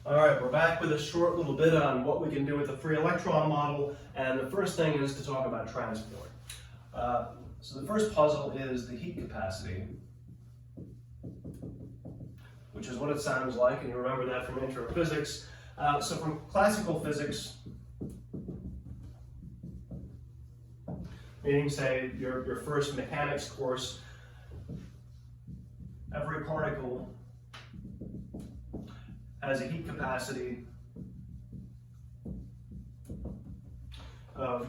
All right, we're back with a short little bit on what we can do with the free electron model, and the first thing is to talk about transport. So the first puzzle is the heat capacity, which is what it sounds like, and you remember that from intro physics. So from classical physics, meaning say your first mechanics course, every particle has a heat capacity of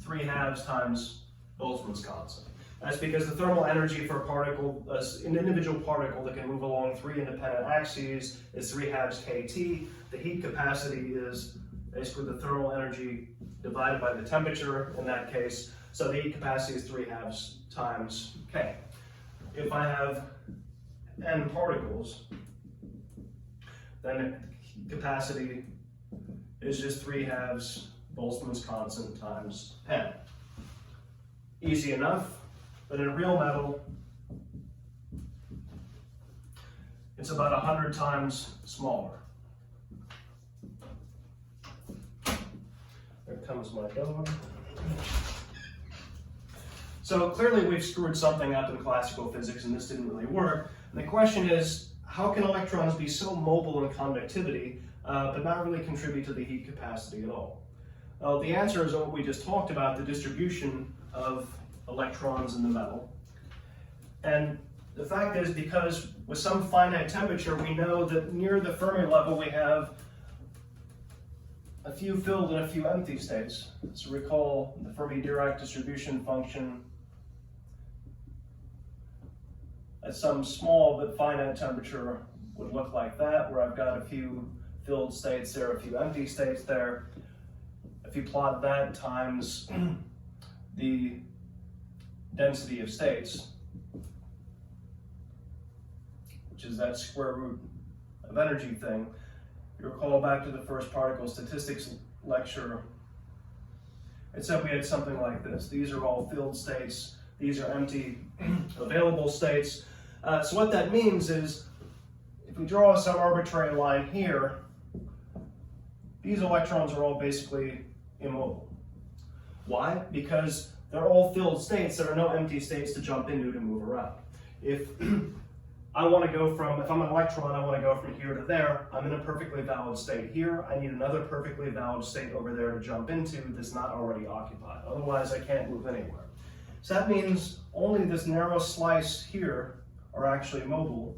3/2 times Boltzmann's constant. That's because the thermal energy for a particle, an individual particle that can move along 3 independent axes, is 3/2 kT. The heat capacity is basically the thermal energy divided by the temperature in that case. So the heat capacity is 3/2 times K. If I have n particles, then heat capacity is just 3/2 Boltzmann's constant times n. Easy enough, but in real metal, it's about 100 times smaller. There comes my dog. So clearly we've screwed something up in classical physics and this didn't really work. And the question is, how can electrons be so mobile in conductivity but not really contribute to the heat capacity at all? Well, the answer is what we just talked about, the distribution of electrons in the metal. And the fact is, because with some finite temperature, we know that near the Fermi level we have a few filled and a few empty states. So recall the Fermi-Dirac distribution function at some small but finite temperature would look like that, where I've got a few filled states there, a few empty states there. If you plot that times the density of states, which is that square root of energy thing, you recall back to the first particle statistics lecture, it said we had something like this. These are all filled states, these are empty available states. So what that means is, if we draw some arbitrary line here, these electrons are all basically immobile. Why? Because they're all filled states. There are no empty states to jump into to move around. If I want to go from, if I'm an electron, I want to go from here to there, I'm in a perfectly valid state here. I need another perfectly valid state over there to jump into that's not already occupied. Otherwise, I can't move anywhere. So that means only this narrow slice here are actually mobile,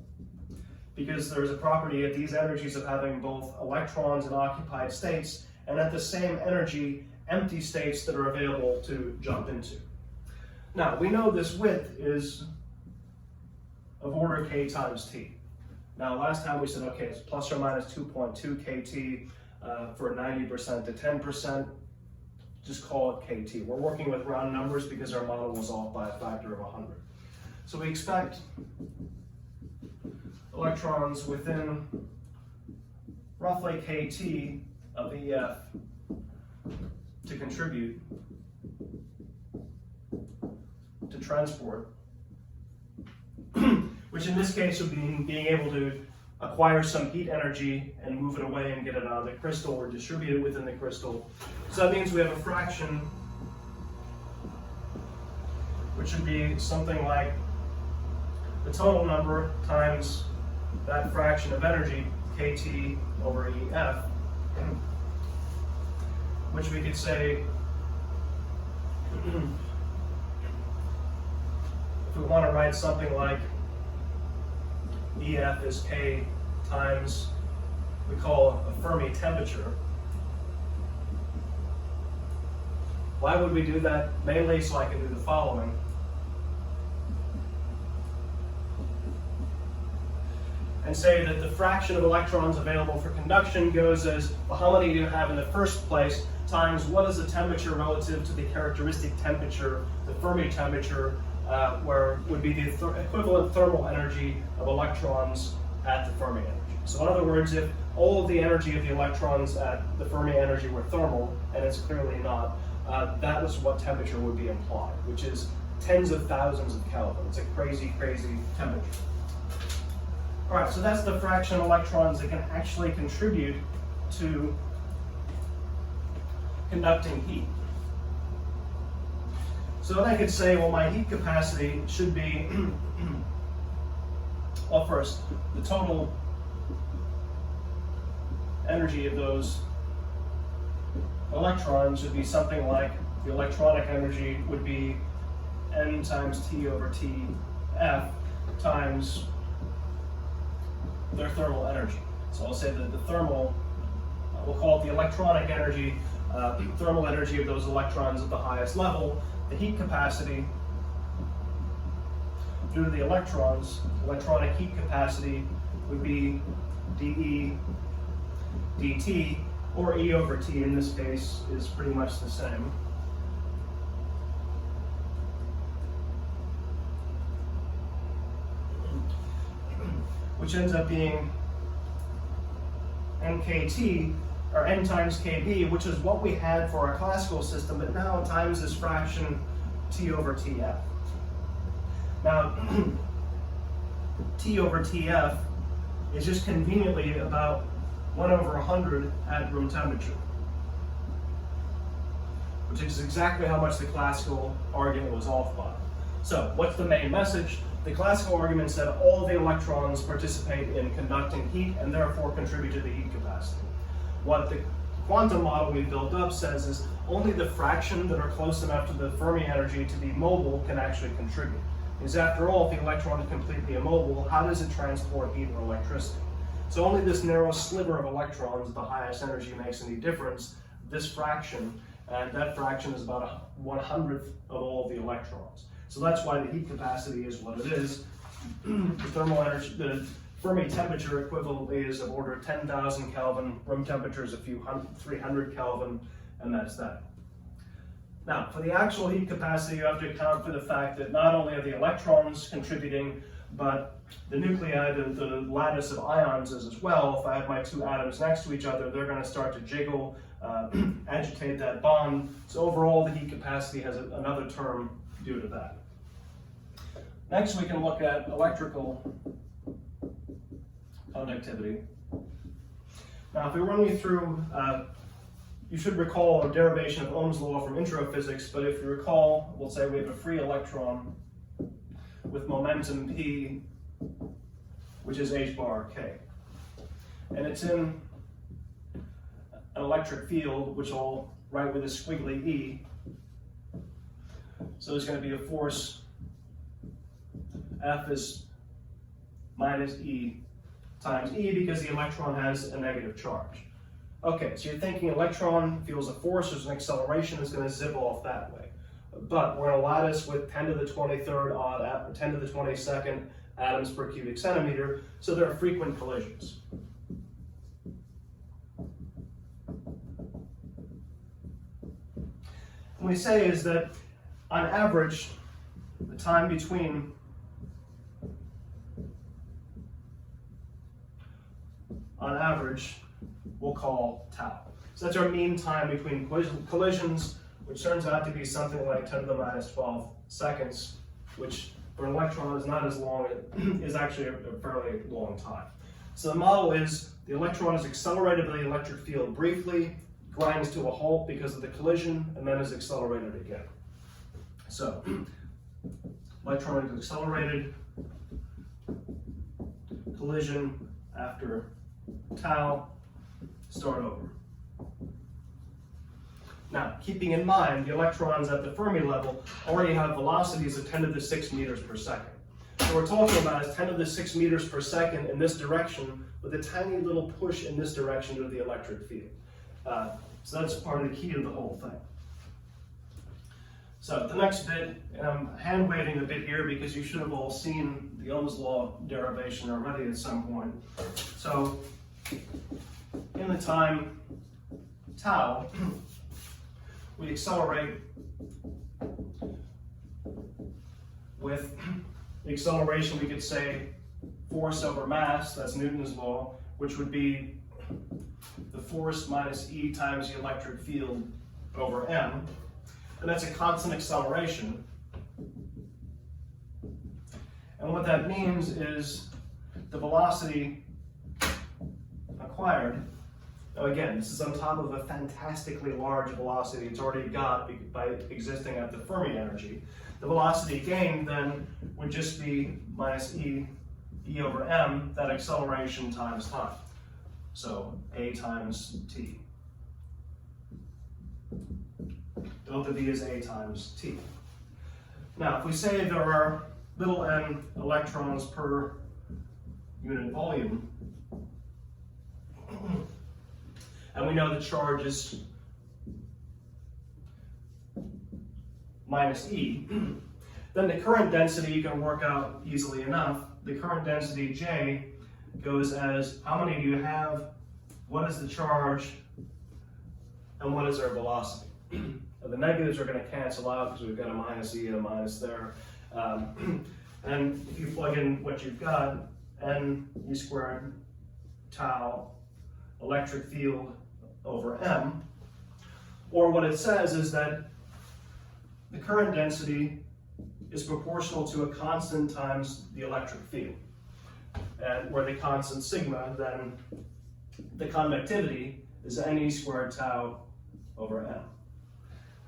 because there's a property at these energies of having both electrons in occupied states and at the same energy, empty states that are available to jump into. Now, we know this width is of order k times t. Now, last time we said, okay, it's plus or minus 2.2 kT for 90% to 10%. Just call it kT. We're working with round numbers because our model was off by a factor of 100. So we expect electrons within roughly kT of EF to contribute to transport, which in this case would be being able to acquire some heat energy and move it away and get it out of the crystal or distribute it within the crystal. So that means we have a fraction which would be something like the total number times that fraction of energy, kT over EF, which we could say, if we want to write something like EF is K times, we call a Fermi temperature. Why would we do that? Mainly so I can do the following. And say that the fraction of electrons available for conduction goes as, well, how many do you have in the first place, times what is the temperature relative to the characteristic temperature, the Fermi temperature, where would be the equivalent thermal energy of electrons at the Fermi energy. So in other words, if all of the energy of the electrons at the Fermi energy were thermal, and it's clearly not, that was what temperature would be implied, which is tens of thousands of Kelvin. It's a crazy, crazy temperature. All right, so that's the fraction of electrons that can actually contribute to conducting heat. So then I could say, well, my heat capacity should be, well, first, the total energy of those electrons should be something like the electronic energy would be N times T over Tf times their thermal energy. So I'll say that the thermal, we'll call it the electronic energy, thermal energy of those electrons at the highest level. The heat capacity due to the electrons, electronic heat capacity would be dE dt, or E over T in this case is pretty much the same. Which ends up being nkt, or n times kb, which is what we had for our classical system, but now times this fraction T over Tf. Now, T over Tf is just conveniently about 1 over 100 at room temperature, which is exactly how much the classical argument was off by. So, what's the main message? The classical argument said all the electrons participate in conducting heat and therefore contribute to the heat capacity. What the quantum model we built up says is only the fraction that are close enough to the Fermi energy to be mobile can actually contribute. Because after all, if the electron is completely immobile, how does it transport heat or electricity? So only this narrow sliver of electrons at the highest energy makes any difference, this fraction, and that fraction is about 1/100th of all of the electrons. So that's why the heat capacity is what it is. The thermal energy, the Fermi temperature equivalently is of order 10,000 Kelvin, room temperature is a few 300 Kelvin, and that's that. Now, for the actual heat capacity, you have to account for the fact that not only are the electrons contributing, but the nuclei, the lattice of ions is as well. If I have my two atoms next to each other, they're going to start to jiggle, agitate that bond. So overall, the heat capacity has another term due to that. Next, we can look at electrical conductivity. Now, if we run you through, you should recall a derivation of Ohm's law from intro physics, but if you recall, we'll say we have a free electron with momentum P, which is h bar k. And it's in an electric field, which I'll write with a squiggly E. So there's going to be a force, F is minus E times E, because the electron has a negative charge. Okay, so you're thinking electron feels a force, there's an acceleration, it's going to zip off that way. But we're in a lattice with 10 to the 23rd odd, 10 to the 22nd atoms per cubic centimeter, so there are frequent collisions. What we say is that on average, the time between we'll call tau. So that's our mean time between collisions, which turns out to be something like 10 to the minus 12 seconds, which for an electron is not as long, it is actually a fairly long time. So the model is the electron is accelerated by the electric field briefly, grinds to a halt because of the collision, and then is accelerated again. So electron is accelerated, collision after tau, start over. Now, keeping in mind, the electrons at the Fermi level already have velocities of 10 to the 6 meters per second. So we're talking about is 10 to the 6 meters per second in this direction with a tiny little push in this direction to the electric field. So that's part of the key to the whole thing. So the next bit, and I'm hand waving a bit here because you should have all seen the Ohm's law derivation already at some point. So in the time tau, we accelerate with the acceleration, we could say force over mass, that's Newton's law, which would be the force minus E times the electric field over m. And that's a constant acceleration. And what that means is the velocity acquired, now again, this is on top of a fantastically large velocity it's already got by existing at the Fermi energy. The velocity gained then would just be minus e over m, that acceleration times time. So a times t. Delta v is a times t. Now, if we say there are little n electrons per unit volume, and we know the charge is minus e, then the current density you can work out easily enough. The current density J goes as how many do you have, what is the charge, and what is their velocity. The negatives are going to cancel out because we've got a minus e and a minus there. And if you plug in what you've got, n e squared tau electric field over m, or what it says is that the current density is proportional to a constant times the electric field. And where the constant sigma, then the conductivity is n e squared tau over m.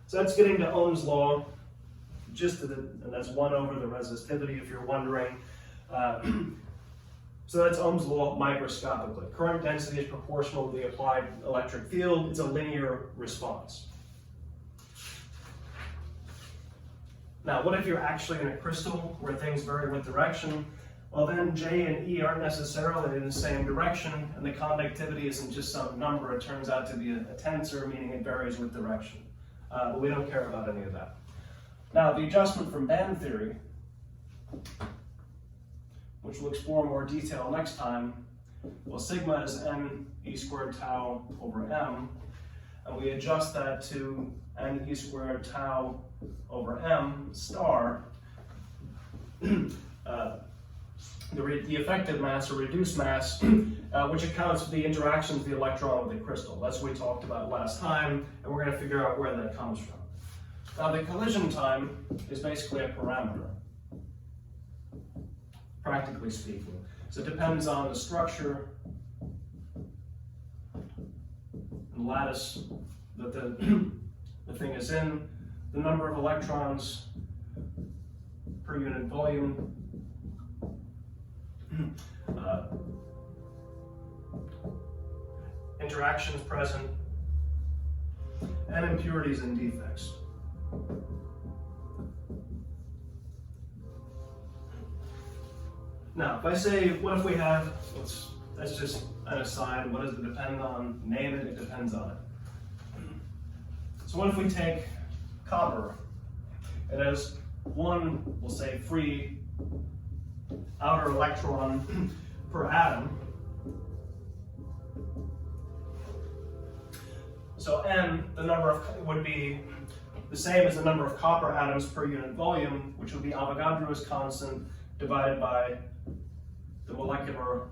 So that's getting to Ohm's law, and that's 1 over the resistivity if you're wondering. So that's Ohm's law microscopically. Current density is proportional to the applied electric field. It's a linear response. Now, what if you're actually in a crystal where things vary with direction? Well, then J and E aren't necessarily in the same direction, and the conductivity isn't just some number. It turns out to be a tensor, meaning it varies with direction. But we don't care about any of that. Now, the adjustment from band theory, which we'll explore in more detail next time, well, sigma is n e squared tau over m, and we adjust that to n e squared tau over m star. The effective mass or reduced mass, which accounts for the interactions of the electron with the crystal. That's what we talked about last time, and we're going to figure out where that comes from. Now, the collision time is basically a parameter, practically speaking. So it depends on the structure and lattice that the thing is in, the number of electrons per unit volume, interactions present, and impurities and defects. Now, if I say, what if we have, that's just an aside, what does it depend on? Name it, it depends on it. So what if we take copper? It has one, we'll say, free outer electron per atom. So n, the number of, would be the same as the number of copper atoms per unit volume, which would be Avogadro's constant divided by the molecular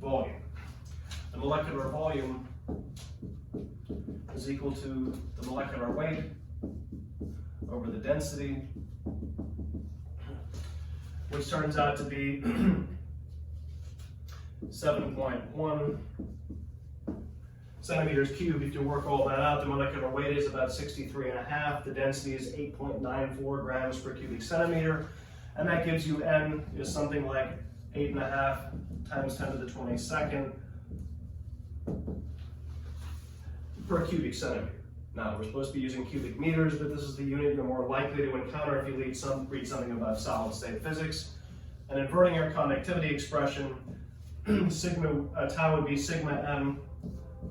volume. The molecular volume is equal to the molecular weight over the density, which turns out to be 7.1 centimeters cubed. If you work all that out, the molecular weight is about 63.5. The density is 8.94 grams per cubic centimeter. And that gives you N is something like 8.5 times 10 to the 22nd per cubic centimeter. Now, we're supposed to be using cubic meters, but this is the unit you're more likely to encounter if you read something about solid state physics. And inverting our conductivity expression, tau would be sigma m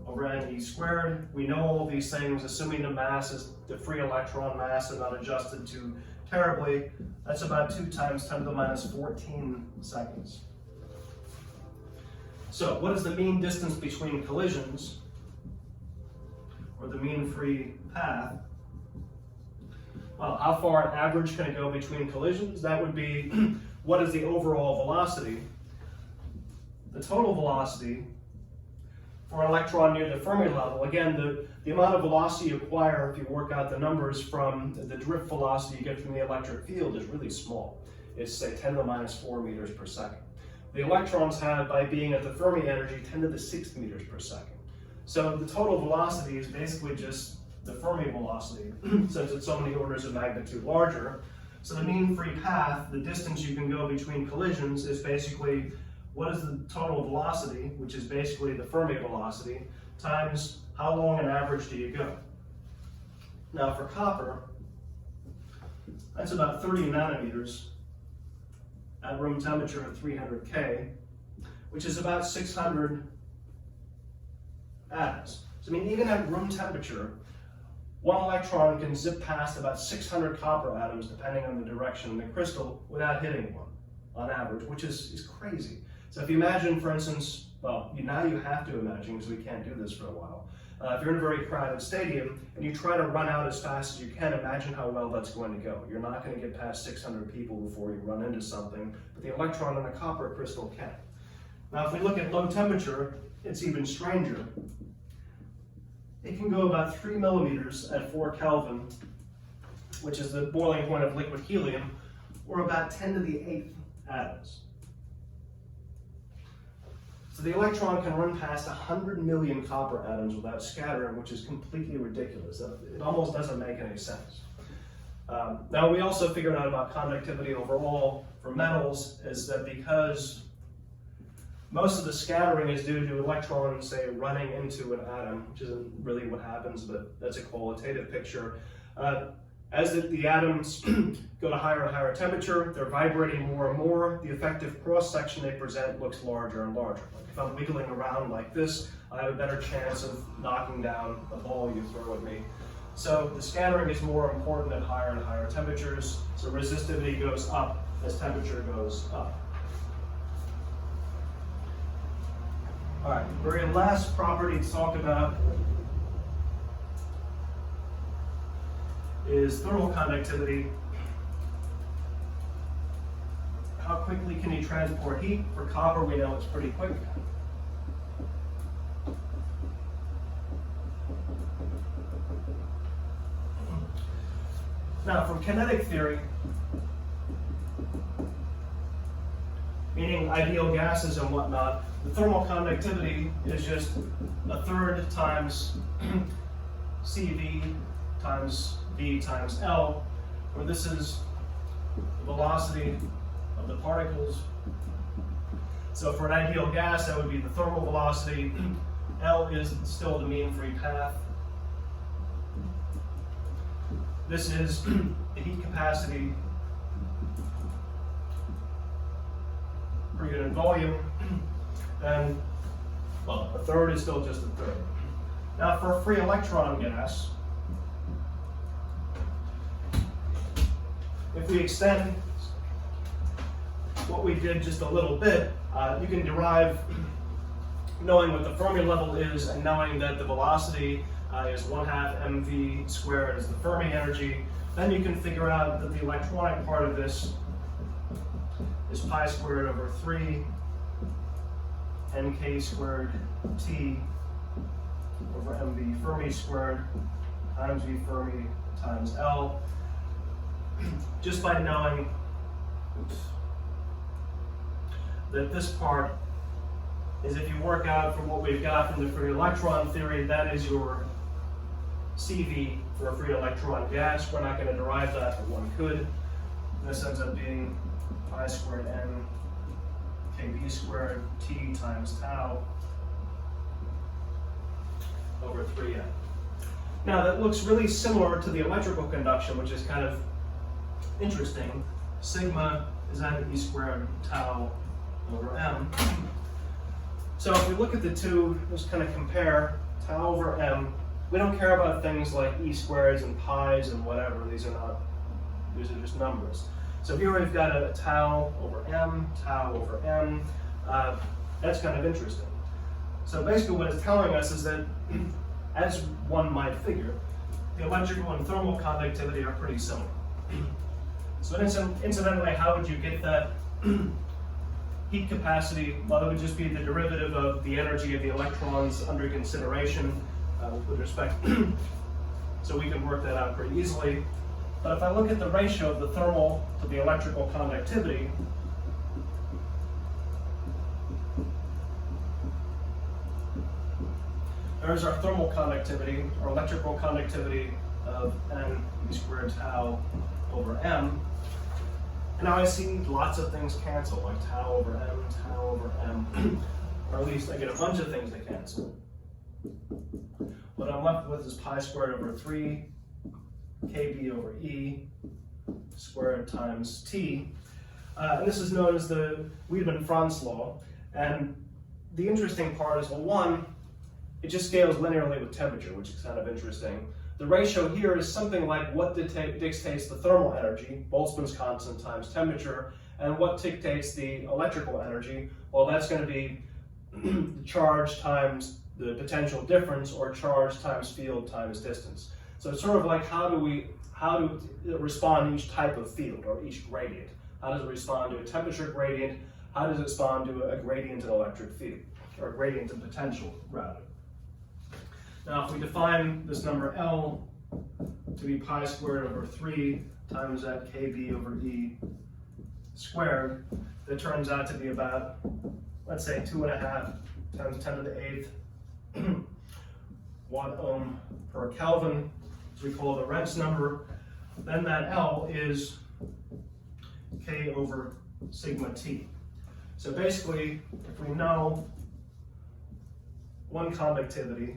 over n e squared. We know all these things, assuming the mass is the free electron mass and not adjusted too terribly. That's about 2 times 10 to the minus 14 seconds. So what is the mean distance between collisions, or the mean free path? Well, how far on average can it go between collisions? That would be what is the overall velocity? The total velocity for an electron near the Fermi level. Again, the amount of velocity you acquire if you work out the numbers from the drift velocity you get from the electric field is really small. It's say 10 to the minus 4 meters per second. the electrons have by being at the Fermi energy 10 to the 6th meters per second. So the total velocity is basically just the Fermi velocity, since it's so many orders of magnitude larger. So the mean free path, the distance you can go between collisions, is basically what is the total velocity, which is basically the Fermi velocity, times how long an average do you go. Now for copper, that's about 30 nanometers at room temperature of 300 K, which is about 600 atoms. So I mean, even at room temperature, one electron can zip past about 600 copper atoms, depending on the direction in the crystal, without hitting one, on average, which is crazy. So if you imagine, for instance, well, now you have to imagine, because we can't do this for a while. If you're in a very crowded stadium and you try to run out as fast as you can, imagine how well that's going to go. You're not going to get past 600 people before you run into something, but the electron in a copper crystal can. Now, if we look at low temperature, it's even stranger. It can go about 3 millimeters at 4 Kelvin, which is the boiling point of liquid helium, or about 10 to the 8th atoms. So the electron can run past 100 million copper atoms without scattering, which is completely ridiculous. It almost doesn't make any sense. Now we also figured out about conductivity overall for metals is that because most of the scattering is due to electrons, say, running into an atom, which isn't really what happens, but that's a qualitative picture. As the atoms go to higher and higher temperature, they're vibrating more and more. The effective cross-section they present looks larger and larger. Like if I'm wiggling around like this, I have a better chance of knocking down the ball you throw at me. So the scattering is more important at higher and higher temperatures. So resistivity goes up as temperature goes up. All right, very last property to talk about is thermal conductivity. How quickly can you transport heat? For copper, we know it's pretty quick. Now, from kinetic theory, meaning ideal gases and whatnot, the thermal conductivity is just a third times CV times V times L, where this is the velocity of the particles. So for an ideal gas, that would be the thermal velocity. L is still the mean free path. This is the heat capacity per unit volume. And, well, a third is still just a third. Now for a free electron gas, if we extend what we did just a little bit, you can derive, knowing what the Fermi level is and knowing that the velocity is 1/2 mv squared as the Fermi energy, then you can figure out that the electronic part of this is pi squared over 3 nk squared T over mv Fermi squared times v Fermi times L. Just by knowing that this part is, if you work out from what we've got from the free electron theory, that is your CV for a free electron gas. We're not going to derive that, but one could. This ends up being pi squared n kb squared T times tau over 3n. Now that looks really similar to the electrical conduction, which is kind of interesting. Sigma is n e squared tau over m. So if we look at the two, just kind of compare tau over m. We don't care about things like e squareds and pi's and whatever. These are just numbers. So here we've got a tau over m, tau over m. That's kind of interesting. So basically what it's telling us is that, as one might figure, the electrical and thermal conductivity are pretty similar. So incidentally, how would you get that heat capacity? Well, it would just be the derivative of the energy of the electrons under consideration with respect. So we can work that out pretty easily. But if I look at the ratio of the thermal to the electrical conductivity, There's our thermal conductivity, or electrical conductivity of n e squared tau over m. And now I see lots of things cancel, like tau over m, or at least I get a bunch of things that cancel. What I'm left with is pi squared over 3 kb over e squared times t. And this is known as the Wiedemann-Franz law. And the interesting part is, well, one, it just scales linearly with temperature, which is kind of interesting. The ratio here is something like what dictates the thermal energy, Boltzmann's constant times temperature, and what dictates the electrical energy. Well, that's going to be the charge times the potential difference, or charge times field times distance. So it's sort of like how do it respond to each type of field, or each gradient? How does it respond to a temperature gradient? How does it respond to a gradient in electric field, or a gradient in potential, rather? Now, if we define this number L to be pi squared over 3 times that kb over e squared, that turns out to be about, let's say, 2.5 times 10 to the 8th watt ohm per Kelvin, as we call the Rent's number. Then that L is K over sigma T. So basically, if we know one conductivity,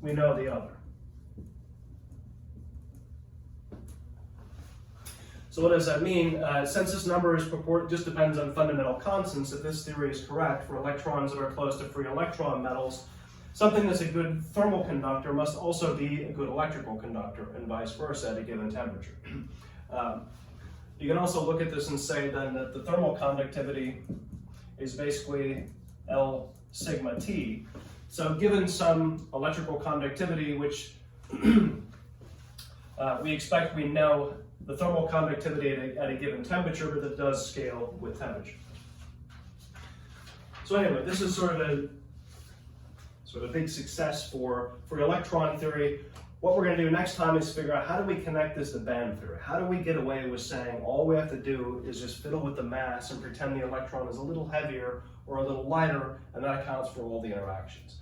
we know the other. So what does that mean? Since this number is just depends on fundamental constants, if this theory is correct for electrons that are close to free electron metals, something that's a good thermal conductor must also be a good electrical conductor, and vice versa at a given temperature. You can also look at this and say then that the thermal conductivity is basically L sigma T. So given some electrical conductivity, which we expect we know the thermal conductivity at a given temperature, but that does scale with temperature. So anyway, this is sort of a big success for electron theory. What we're going to do next time is figure out how do we connect this to band theory? How do we get away with saying all we have to do is just fiddle with the mass and pretend the electron is a little heavier or a little lighter, and that accounts for all the interactions.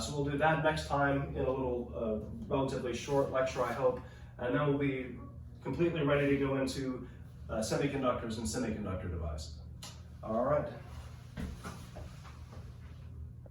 So we'll do that next time in a little relatively short lecture, I hope, and then we'll be completely ready to go into semiconductors and semiconductor devices. All right.